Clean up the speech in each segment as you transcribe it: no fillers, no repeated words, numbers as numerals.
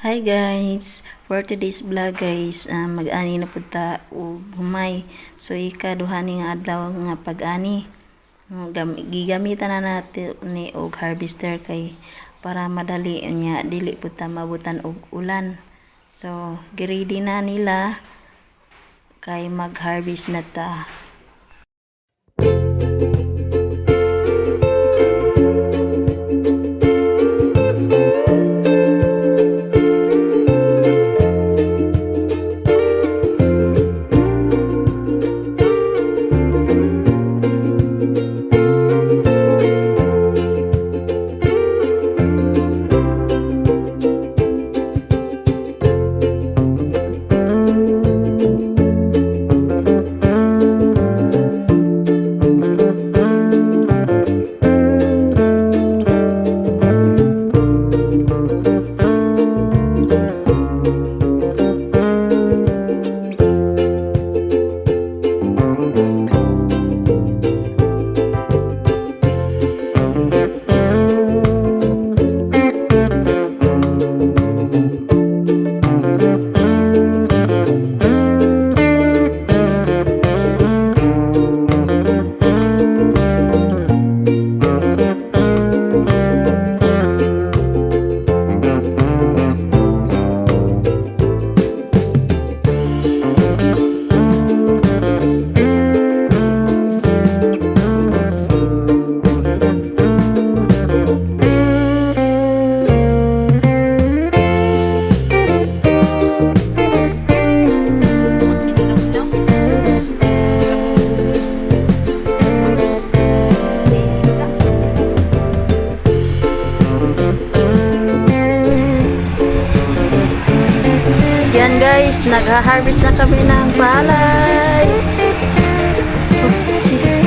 Hi guys! For today's vlog guys, mag-ani na punta og humay. So ikaduhani nga adlaw nga pag-ani. Gigamitan na natin ni og harvester kay para madali niya dili punta mabutan og ulan. So gi-ready na nila kay mag-harvest na ta. Yan guys, nagha-harvest na kami ng palay. Oh, Jesus.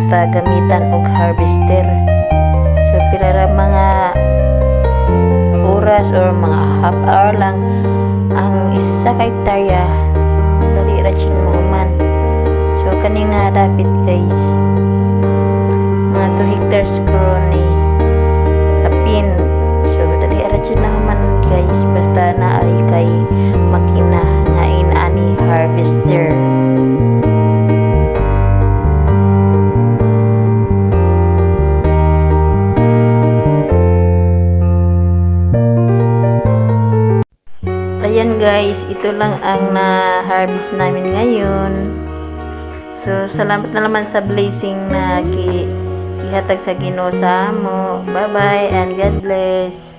basta gamitan og harvester. So pila ra mga oras or mga half hour lang ang isa ka hektarya dali ra ching mahuman. So kani nga dapit guys mga 2 hectares ko ni apin. So dali ra ching nahuman guys basta naay kay makina nga inaani harvester. Ayan guys, ito lang ang na-harvest namin ngayon. So, salamat na naman sa blessing na ihatag sa Ginoo sa amo. Bye-bye and God bless.